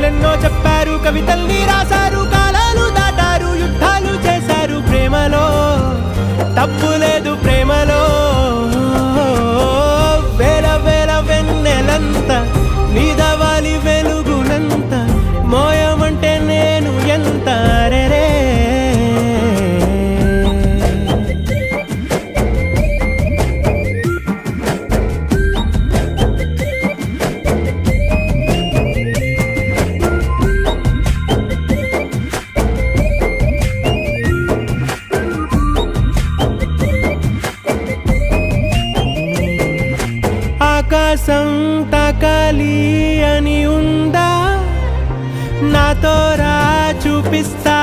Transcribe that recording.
కథలెన్నో చెప్పారు, కవితల్ని రాశారు, కాలాలు దాటారు, యుద్ధాలు చేశారు. ప్రేమలో తప్పు లేదు, ప్రేమలో వేల వేల వెన్నెలంత నీదవాలి వెలుగునంత, మోయమంటే నేను ఎంత రే. ఆకాశం తాకాలి అని ఉందా, నాతో రా చూపిస్తా